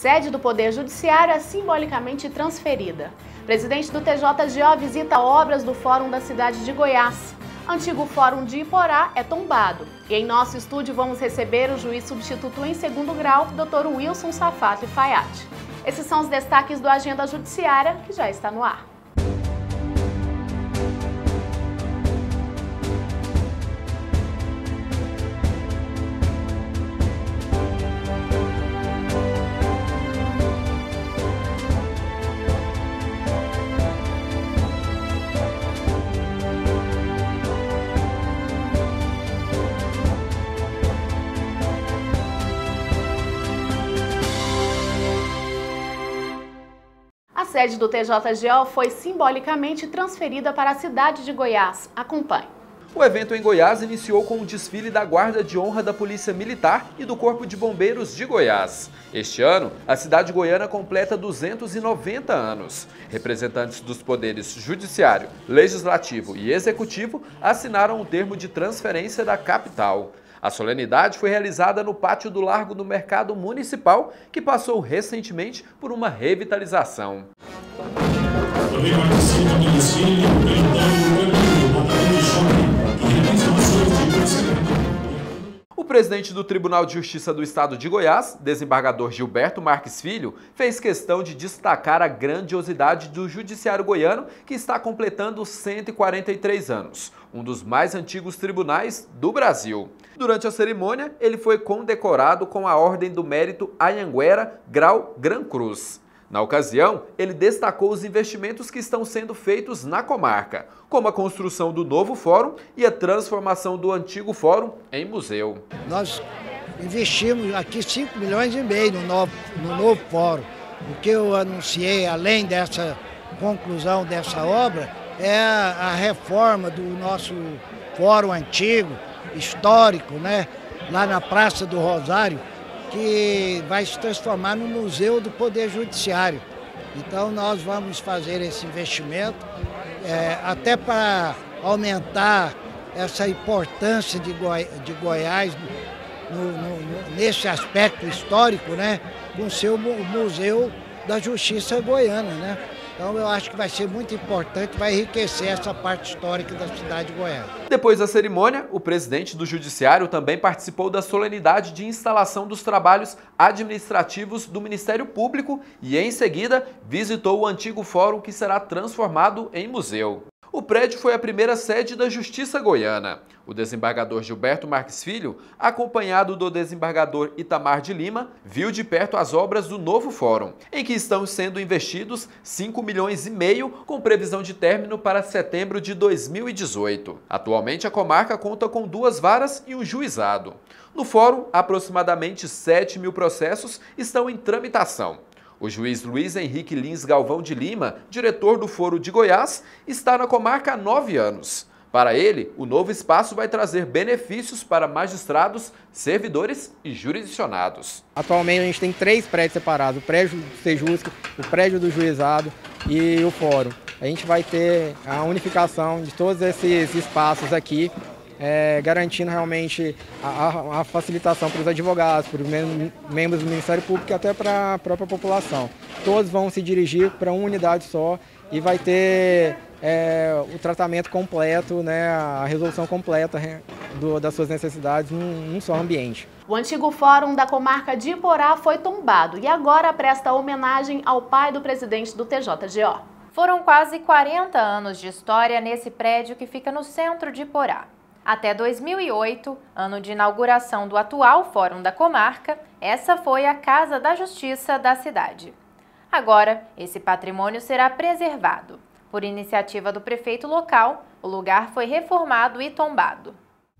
Sede do Poder Judiciário é simbolicamente transferida. Presidente do TJGO visita obras do Fórum da cidade de Goiás. Antigo Fórum de Iporá é tombado. E em nosso estúdio vamos receber o juiz substituto em segundo grau, Dr. Wilson Safato Fayad. Esses são os destaques do Agenda Judiciária, que já está no ar. A sede do TJGO foi simbolicamente transferida para a cidade de Goiás. Acompanhe. O evento em Goiás iniciou com o desfile da Guarda de Honra da Polícia Militar e do Corpo de Bombeiros de Goiás. Este ano, a cidade goiana completa 290 anos. Representantes dos poderes judiciário, legislativo e executivo assinaram o termo de transferência da capital. A solenidade foi realizada no pátio do Largo do Mercado Municipal, que passou recentemente por uma revitalização. Também participa do desfile O presidente do Tribunal de Justiça do Estado de Goiás, desembargador Gilberto Marques Filho, fez questão de destacar a grandiosidade do judiciário goiano, que está completando 143 anos, um dos mais antigos tribunais do Brasil. Durante a cerimônia, ele foi condecorado com a Ordem do Mérito Anhanguera, grau Gran Cruz. Na ocasião, ele destacou os investimentos que estão sendo feitos na comarca, como a construção do novo fórum e a transformação do antigo fórum em museu. Nós investimos aqui 5 milhões e meio no novo fórum. O que eu anunciei, além dessa conclusão dessa obra, é a reforma do nosso fórum antigo, histórico, né, lá na Praça do Rosário, que vai se transformar no Museu do Poder Judiciário. Então nós vamos fazer esse investimento até para aumentar essa importância de Goiás nesse aspecto histórico, né, com o seu Museu da Justiça Goiana, né? Então eu acho que vai ser muito importante, vai enriquecer essa parte histórica da cidade de Goiás. Depois da cerimônia, o presidente do Judiciário também participou da solenidade de instalação dos trabalhos administrativos do Ministério Público e, em seguida, visitou o antigo fórum que será transformado em museu. O prédio foi a primeira sede da Justiça Goiana. O desembargador Gilberto Marques Filho, acompanhado do desembargador Itamar de Lima, viu de perto as obras do novo fórum, em que estão sendo investidos 5 milhões e meio, com previsão de término para setembro de 2018. Atualmente, a comarca conta com 2 varas e um juizado. No fórum, aproximadamente 7 mil processos estão em tramitação. O juiz Luiz Henrique Lins Galvão de Lima, diretor do Foro de Goiás, está na comarca há 9 anos. Para ele, o novo espaço vai trazer benefícios para magistrados, servidores e jurisdicionados. Atualmente a gente tem 3 prédios separados, o prédio do Sejusc, o prédio do juizado e o fórum. A gente vai ter a unificação de todos esses espaços aqui, garantindo realmente a facilitação para os advogados, para os membros do Ministério Público e até para a própria população. Todos vão se dirigir para uma unidade só e vai ter o tratamento completo, né, a resolução completa das suas necessidades num só ambiente. O antigo fórum da comarca de Iporá foi tombado e agora presta homenagem ao pai do presidente do TJGO. Foram quase 40 anos de história nesse prédio que fica no centro de Iporá. Até 2008, ano de inauguração do atual Fórum da Comarca, essa foi a Casa da Justiça da cidade. Agora, esse patrimônio será preservado. Por iniciativa do prefeito local, o lugar foi reformado e tombado.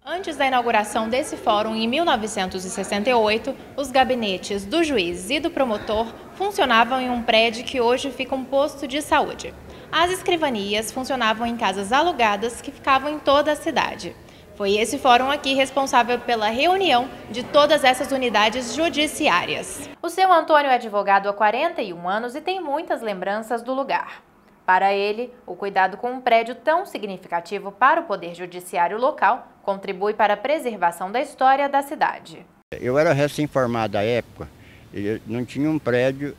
Antes da inauguração desse fórum, em 1968, os gabinetes do juiz e do promotor funcionavam em um prédio que hoje fica um posto de saúde. As escrivanias funcionavam em casas alugadas que ficavam em toda a cidade. Foi esse fórum aqui responsável pela reunião de todas essas unidades judiciárias. O seu Antônio é advogado há 41 anos e tem muitas lembranças do lugar. Para ele, o cuidado com um prédio tão significativo para o Poder Judiciário local contribui para a preservação da história da cidade. Eu era recém-formado à época E não tinha um prédio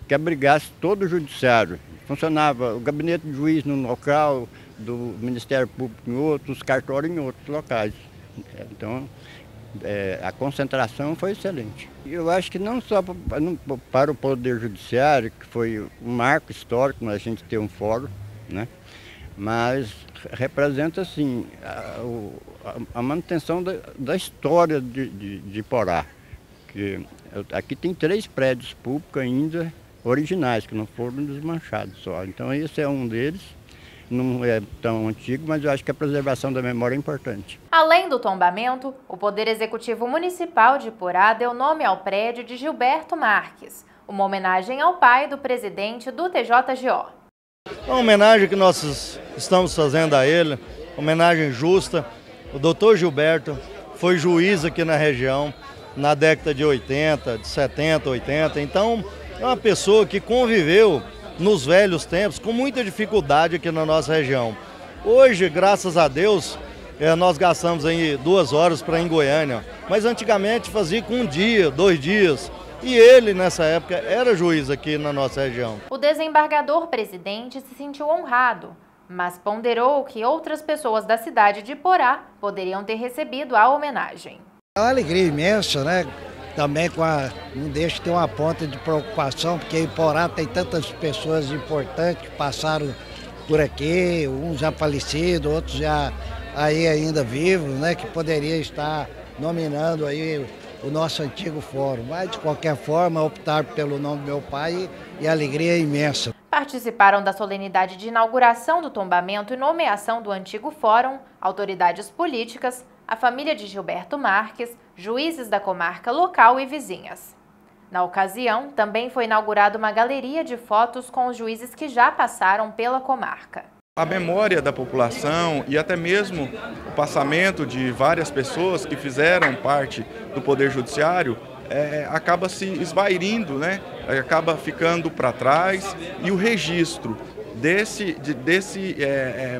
que abrigasse todo o judiciário. Funcionava o gabinete de juiz num local, do Ministério Público em outros, os cartórios em outros locais. Então, a concentração foi excelente. Eu acho que não só para o Poder Judiciário, que foi um marco histórico a gente ter um fórum, né? Mas representa, assim, a manutenção da história de Iporá. Que aqui tem 3 prédios públicos ainda originais, que não foram desmanchados só. Então esse é um deles, não é tão antigo, mas eu acho que a preservação da memória é importante. Além do tombamento, o Poder Executivo Municipal de Iporá deu nome ao prédio de Gilberto Marques, uma homenagem ao pai do presidente do TJGO. Uma homenagem que nós estamos fazendo a ele, homenagem justa. O doutor Gilberto foi juiz aqui na região na década de 80, de 70, 80, então é uma pessoa que conviveu nos velhos tempos com muita dificuldade aqui na nossa região. Hoje, graças a Deus, nós gastamos aí 2 horas para ir em Goiânia, mas antigamente fazia com 1 dia, 2 dias. E ele, nessa época, era juiz aqui na nossa região. O desembargador presidente se sentiu honrado, mas ponderou que outras pessoas da cidade de Iporá poderiam ter recebido a homenagem. É uma alegria imensa, né? Também não deixa de ter uma ponta de preocupação, porque Iporá tem tantas pessoas importantes que passaram por aqui, uns já falecidos, outros já aí ainda vivos, né? Que poderia estar nominando aí o nosso antigo fórum. Mas, de qualquer forma, optaram pelo nome do meu pai e a alegria é imensa. Participaram da solenidade de inauguração do tombamento e nomeação do antigo fórum, autoridades políticas, a família de Gilberto Marques, juízes da comarca local e vizinhas. Na ocasião, também foi inaugurada uma galeria de fotos com os juízes que já passaram pela comarca. A memória da população e até mesmo o passamento de várias pessoas que fizeram parte do Poder Judiciário acaba se esvairindo, né? Acaba ficando para trás, e o registro desse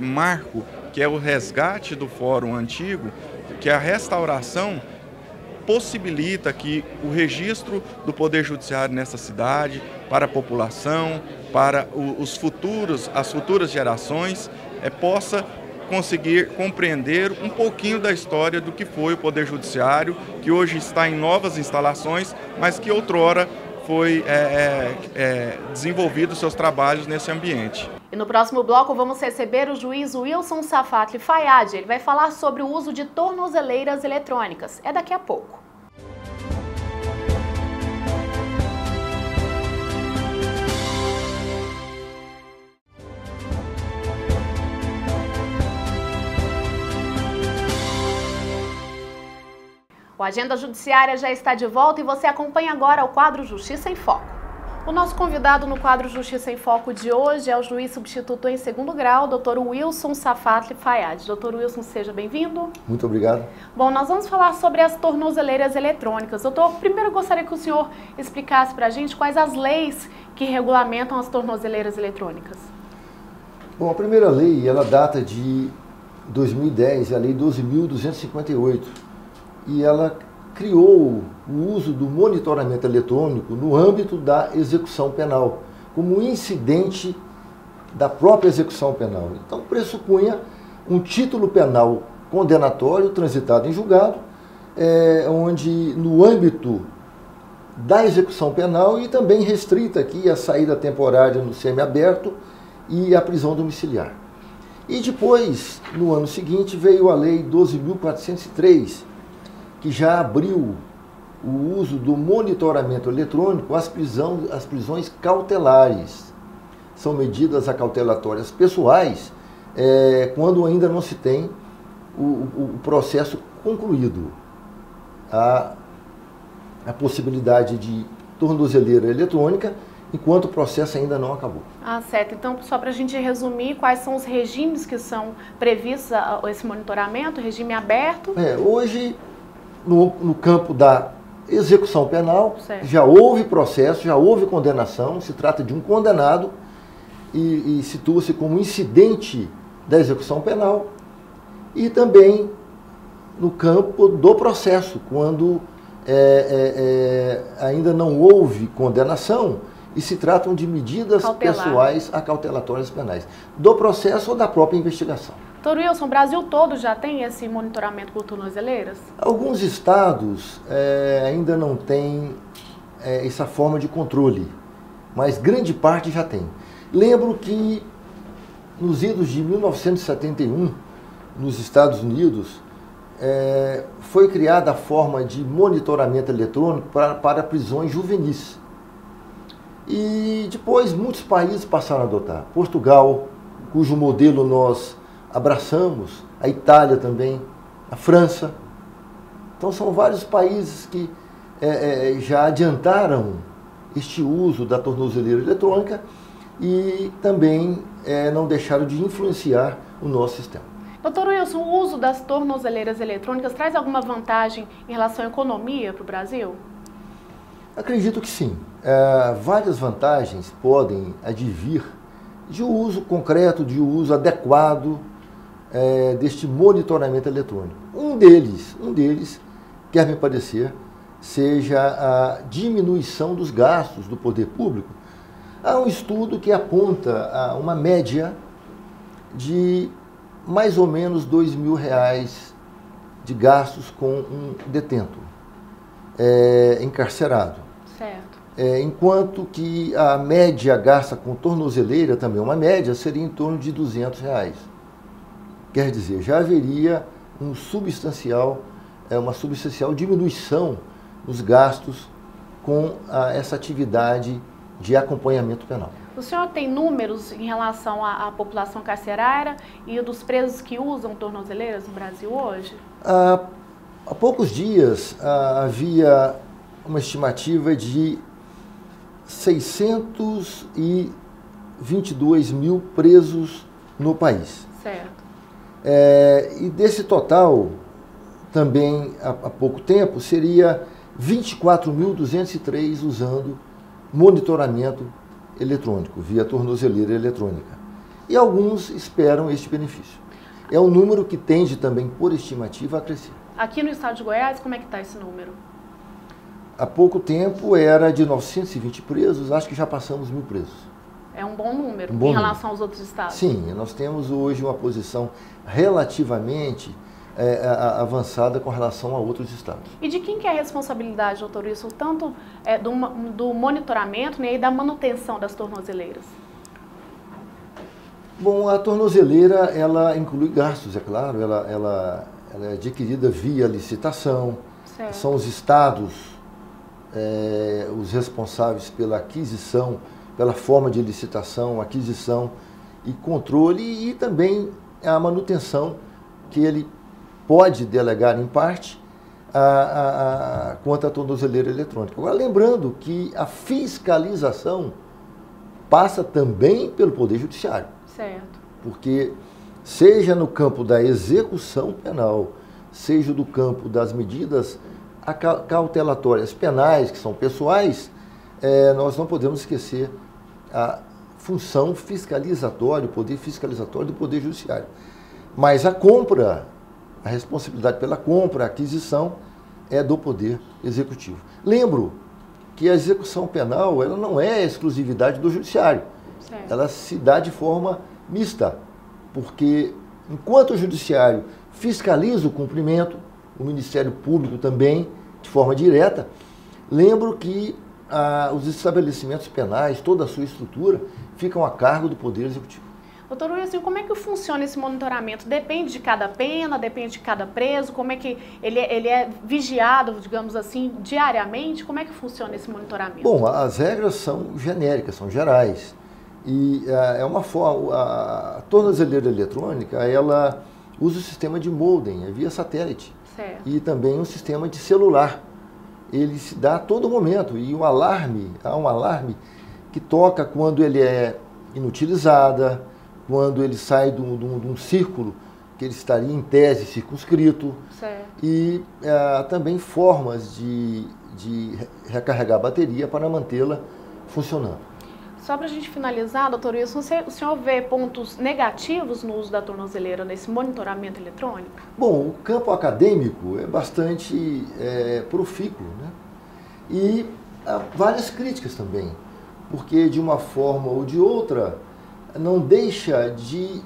marco, que é o resgate do Fórum Antigo, que é a restauração, possibilita que o registro do Poder Judiciário nessa cidade, para a população, para as futuras gerações, possa conseguir compreender um pouquinho da história do que foi o Poder Judiciário, que hoje está em novas instalações, mas que outrora foi desenvolvido seus trabalhos nesse ambiente. E no próximo bloco vamos receber o juiz Wilson Safatli Fayad. Ele vai falar sobre o uso de tornozeleiras eletrônicas. É daqui a pouco. O Agenda Judiciária já está de volta e você acompanha agora o quadro Justiça em Foco. O nosso convidado no quadro Justiça em Foco de hoje é o juiz substituto em 2º grau, Dr. Wilson Safatli Fayad. Dr. Wilson, seja bem-vindo. Muito obrigado. Bom, nós vamos falar sobre as tornozeleiras eletrônicas. Doutor, primeiro eu gostaria que o senhor explicasse para a gente quais as leis que regulamentam as tornozeleiras eletrônicas. Bom, a primeira lei, ela data de 2010, a Lei 12.258. E ela criou o uso do monitoramento eletrônico no âmbito da execução penal, como incidente da própria execução penal. Então, pressupunha um título penal condenatório transitado em julgado, onde no âmbito da execução penal e também restrita aqui a saída temporária no semiaberto e a prisão domiciliar. E depois, no ano seguinte, veio a Lei 12.403, que já abriu o uso do monitoramento eletrônico às prisões cautelares. São medidas acautelatórias pessoais quando ainda não se tem o processo concluído. A possibilidade de tornozeleira eletrônica enquanto o processo ainda não acabou. Ah, certo. Então, só para a gente resumir, quais são os regimes que são previstos a esse monitoramento? Regime aberto? Hoje, no campo da execução penal, certo, já houve processo, já houve condenação, se trata de um condenado e situa-se como incidente da execução penal, e também no campo do processo, quando ainda não houve condenação e se tratam de medidas pessoais acautelatórias penais, do processo ou da própria investigação. Doutor Wilson, o Brasil todo já tem esse monitoramento por tornozeleiras? Alguns estados ainda não têm essa forma de controle, mas grande parte já tem. Lembro que nos idos de 1971, nos Estados Unidos, foi criada a forma de monitoramento eletrônico para prisões juvenis. E depois muitos países passaram a adotar. Portugal, cujo modelo nós abraçamos, a Itália também, a França. Então são vários países que já adiantaram este uso da tornozeleira eletrônica e também não deixaram de influenciar o nosso sistema. Doutor Wilson, o uso das tornozeleiras eletrônicas traz alguma vantagem em relação à economia para o Brasil? Acredito que sim. Várias vantagens podem advir de uso concreto, de uso adequado deste monitoramento eletrônico. Um deles, quer me parecer, seja a diminuição dos gastos do poder público. Há um estudo que aponta uma média de mais ou menos R$2.000 de gastos com um detento encarcerado. Certo. Enquanto que a média gasta com tornozeleira, também uma média, seria em torno de R$200. Quer dizer, já haveria uma substancial diminuição nos gastos com essa atividade de acompanhamento penal. O senhor tem números em relação à população carcerária e dos presos que usam tornozeleiras no Brasil hoje? Há poucos dias havia uma estimativa de 622 mil presos no país. Certo. E desse total, também há pouco tempo, seria 24.203 usando monitoramento eletrônico, via tornozeleira eletrônica. E alguns esperam este benefício. É um número que tende também, por estimativa, a crescer. Aqui no estado de Goiás, como é que está esse número? Há pouco tempo era de 920 presos, acho que já passamos 1.000 presos. É um bom número em relação aos outros estados? Sim, nós temos hoje uma posição relativamente avançada com relação a outros estados. E de quem que é a responsabilidade, doutor Wilson, tanto do monitoramento, né, e da manutenção das tornozeleiras? Bom, a tornozeleira, ela inclui gastos, é claro, ela é adquirida via licitação. Certo. São os estados os responsáveis pela aquisição, pela forma de licitação, aquisição e controle, e também a manutenção que ele pode delegar em parte quanto à tornozeleira eletrônica. Agora, lembrando que a fiscalização passa também pelo Poder Judiciário. Certo. Porque seja no campo da execução penal, seja do campo das medidas cautelatórias penais, que são pessoais, nós não podemos esquecer a função fiscalizatória, o poder fiscalizatório do Poder Judiciário. Mas a responsabilidade pela compra, a aquisição, é do Poder Executivo. Lembro que a execução penal ela não é exclusividade do Judiciário. Certo. Ela se dá de forma mista, porque enquanto o Judiciário fiscaliza o cumprimento, o Ministério Público também, de forma direta, lembro que os estabelecimentos penais, toda a sua estrutura, ficam a cargo do Poder Executivo. Doutor Wilson, como é que funciona esse monitoramento? Depende de cada pena, depende de cada preso? Como é que ele é vigiado, digamos assim, diariamente? Como é que funciona esse monitoramento? Bom, as regras são genéricas, são gerais. E a tornozeleira eletrônica, ela usa o sistema de modem, via satélite. Certo. E também um sistema de celular. Ele se dá a todo momento. E há um alarme que toca quando ele é inutilizada, quando ele sai de um círculo que ele estaria em tese circunscrito. Certo. E também formas de recarregar a bateria para mantê-la funcionando. Só para a gente finalizar, doutor Wilson, o senhor vê pontos negativos no uso da tornozeleira nesse monitoramento eletrônico? Bom, o campo acadêmico é bastante profícuo, né? E há várias críticas também, porque de uma forma ou de outra não deixa de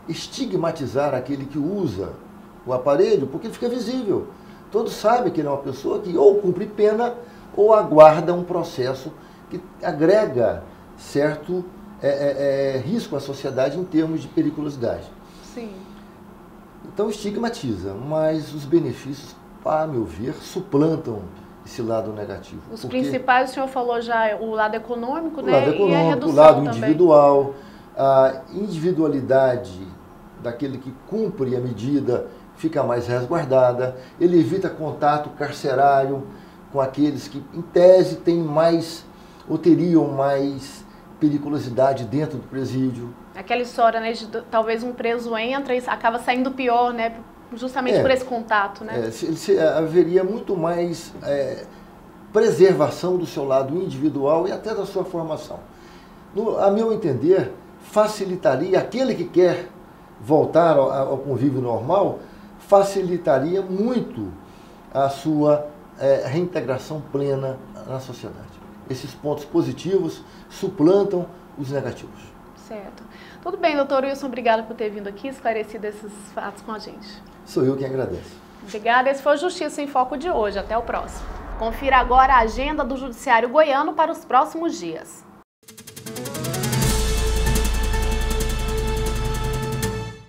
estigmatizar aquele que usa o aparelho, porque fica visível. Todos sabem que ele é uma pessoa que ou cumpre pena ou aguarda um processo que agrega certo risco à sociedade em termos de periculosidade. Sim. Então estigmatiza, mas os benefícios, a meu ver, suplantam esse lado negativo. Os principais, o senhor falou já, o lado econômico, o né? Lado econômico, e a redução o lado também. individual, a individualidade daquele que cumpre a medida fica mais resguardada, ele evita contato carcerário com aqueles que, em tese, têm mais ou teriam mais periculosidade dentro do presídio. Aquela história, né, de talvez um preso entra e acaba saindo pior, né, justamente por esse contato, né? Haveria muito mais preservação do seu lado individual e até da sua formação. A meu entender, facilitaria aquele que quer voltar ao convívio normal, facilitaria muito a sua reintegração plena na sociedade. Esses pontos positivos suplantam os negativos. Certo. Tudo bem, doutor Wilson, obrigada por ter vindo aqui, esclarecido esses fatos com a gente. Sou eu quem agradece. Obrigada, esse foi o Justiça em Foco de hoje. Até o próximo. Confira agora a agenda do Judiciário Goiano para os próximos dias.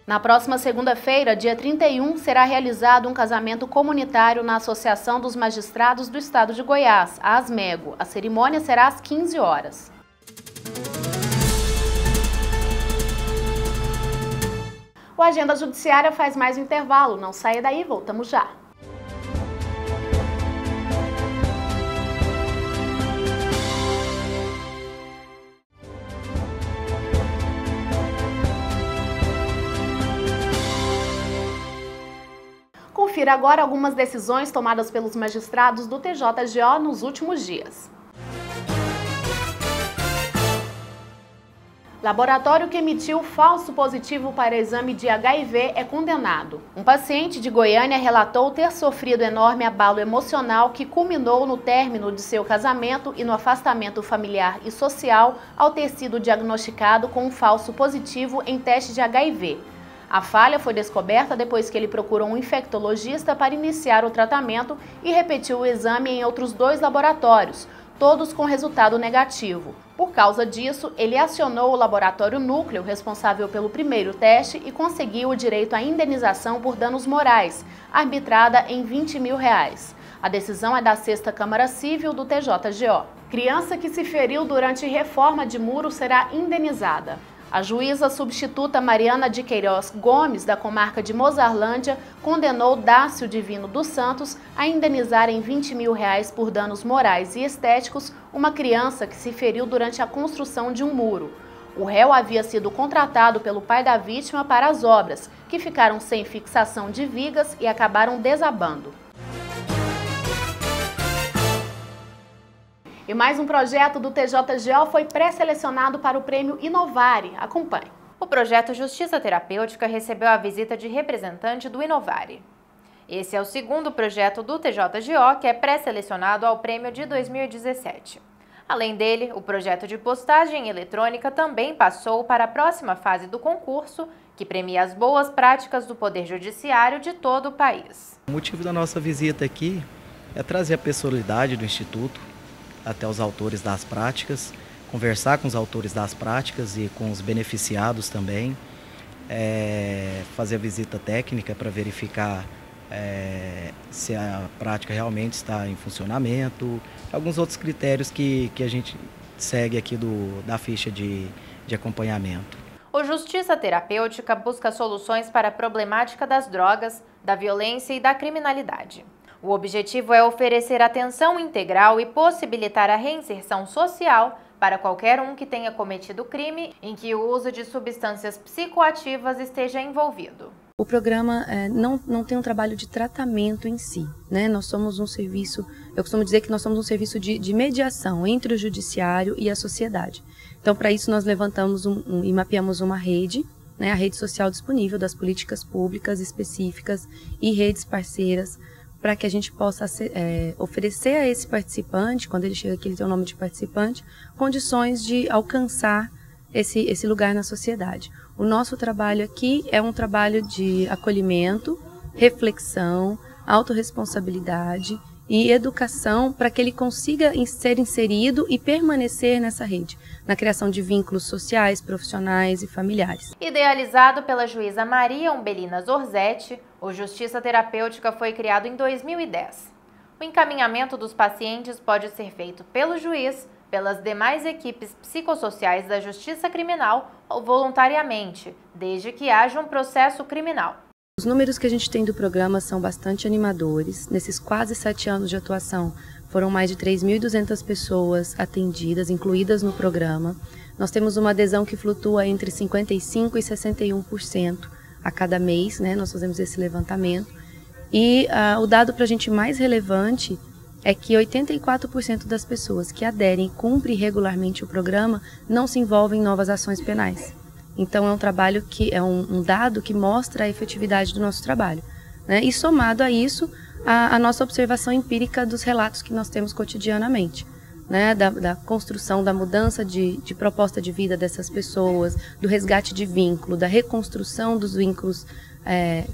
Na próxima segunda-feira, dia 31, será realizado um casamento comunitário na Associação dos Magistrados do Estado de Goiás, a ASMEGO. A cerimônia será às 15 horas. O Agenda Judiciária faz mais um intervalo. Não saia daí, voltamos já. Confira agora algumas decisões tomadas pelos magistrados do TJGO nos últimos dias. Laboratório que emitiu falso positivo para exame de HIV é condenado. Um paciente de Goiânia relatou ter sofrido enorme abalo emocional que culminou no término de seu casamento e no afastamento familiar e social ao ter sido diagnosticado com um falso positivo em teste de HIV. A falha foi descoberta depois que ele procurou um infectologista para iniciar o tratamento e repetiu o exame em outros 2 laboratórios, todos com resultado negativo. Por causa disso, ele acionou o laboratório Núcleo, responsável pelo primeiro teste, e conseguiu o direito à indenização por danos morais, arbitrada em R$20 mil. A decisão é da 6ª Câmara Civil do TJGO. Criança que se feriu durante reforma de muro será indenizada. A juíza substituta Mariana de Queiroz Gomes, da comarca de Mozarlândia, condenou Dácio Divino dos Santos a indenizar em R$20 mil por danos morais e estéticos uma criança que se feriu durante a construção de um muro. O réu havia sido contratado pelo pai da vítima para as obras, que ficaram sem fixação de vigas e acabaram desabando. E mais um projeto do TJGO foi pré-selecionado para o prêmio Inovare. Acompanhe. O projeto Justiça Terapêutica recebeu a visita de representante do Inovare. Esse é o 2º projeto do TJGO que é pré-selecionado ao prêmio de 2017. Além dele, o projeto de postagem eletrônica também passou para a próxima fase do concurso, que premia as boas práticas do Poder Judiciário de todo o país. O motivo da nossa visita aqui é trazer a pessoalidade do Instituto até os autores das práticas, conversar com os autores das práticas e com os beneficiados também, fazer a visita técnica para verificar se a prática realmente está em funcionamento, alguns outros critérios que a gente segue aqui da ficha de acompanhamento. O Justiça Terapêutica busca soluções para a problemática das drogas, da violência e da criminalidade. O objetivo é oferecer atenção integral e possibilitar a reinserção social para qualquer um que tenha cometido crime em que o uso de substâncias psicoativas esteja envolvido. O programa não tem um trabalho de tratamento em si, né? Nós somos um serviço, eu costumo dizer que nós somos um serviço de mediação entre o judiciário e a sociedade. Então, para isso, nós levantamos e mapeamos uma rede, né, a rede social disponível das políticas públicas específicas e redes parceiras, para que a gente possa oferecer a esse participante, quando ele chega aqui, ele tem o nome de participante, condições de alcançar esse lugar na sociedade. O nosso trabalho aqui é um trabalho de acolhimento, reflexão, autorresponsabilidade e educação para que ele consiga ser inserido e permanecer nessa rede, na criação de vínculos sociais, profissionais e familiares. Idealizado pela juíza Maria Umbelina Zorzetti, o Justiça Terapêutica foi criado em 2010. O encaminhamento dos pacientes pode ser feito pelo juiz, pelas demais equipes psicossociais da Justiça Criminal ou voluntariamente, desde que haja um processo criminal. Os números que a gente tem do programa são bastante animadores. Nesses quase 7 anos de atuação, foram mais de 3.200 pessoas atendidas, incluídas no programa. Nós temos uma adesão que flutua entre 55% e 61% a cada mês, né? Nós fazemos esse levantamento. E o dado para a gente mais relevante é que 84% das pessoas que aderem e cumprem regularmente o programa não se envolvem em novas ações penais. Então, é um trabalho que é um dado que mostra a efetividade do nosso trabalho, né? E somado a isso, a nossa observação empírica dos relatos que nós temos cotidianamente, né? Da construção, da mudança de proposta de vida dessas pessoas, do resgate de vínculo, da reconstrução dos vínculos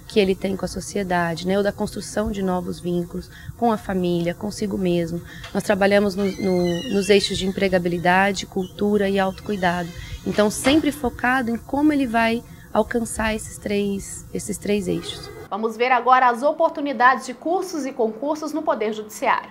que ele tem com a sociedade, né? Ou da construção de novos vínculos com a família, consigo mesmo. Nós trabalhamos nos eixos de empregabilidade, cultura e autocuidado. Então, sempre focado em como ele vai alcançar esses três eixos. Vamos ver agora as oportunidades de cursos e concursos no Poder Judiciário.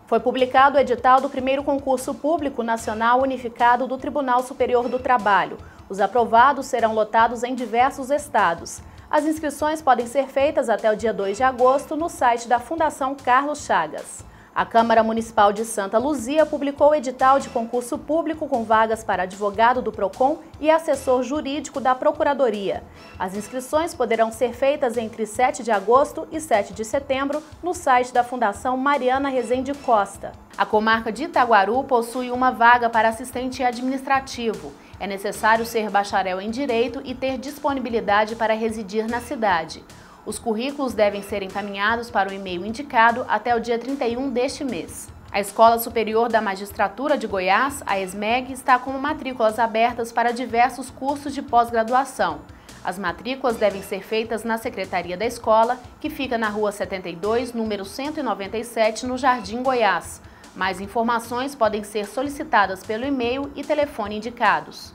Foi publicado o edital do primeiro concurso público nacional unificado do Tribunal Superior do Trabalho. Os aprovados serão lotados em diversos estados. As inscrições podem ser feitas até o dia 2 de agosto no site da Fundação Carlos Chagas. A Câmara Municipal de Santa Luzia publicou o edital de concurso público com vagas para advogado do PROCON e assessor jurídico da Procuradoria. As inscrições poderão ser feitas entre 7 de agosto e 7 de setembro no site da Fundação Mariana Rezende Costa. A comarca de Itaguaru possui uma vaga para assistente administrativo. É necessário ser bacharel em Direito e ter disponibilidade para residir na cidade. Os currículos devem ser encaminhados para o e-mail indicado até o dia 31 deste mês. A Escola Superior da Magistratura de Goiás, a ESMEG, está com matrículas abertas para diversos cursos de pós-graduação. As matrículas devem ser feitas na Secretaria da Escola, que fica na Rua 72, número 197, no Jardim Goiás. Mais informações podem ser solicitadas pelo e-mail e telefone indicados.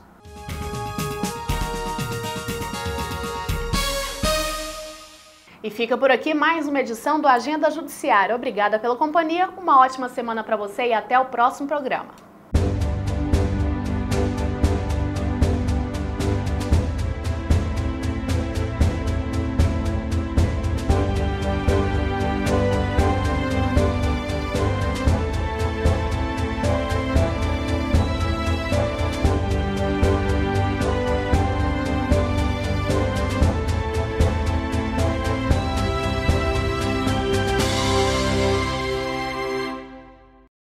E fica por aqui mais uma edição do Agenda Judiciária. Obrigada pela companhia, uma ótima semana para você e até o próximo programa.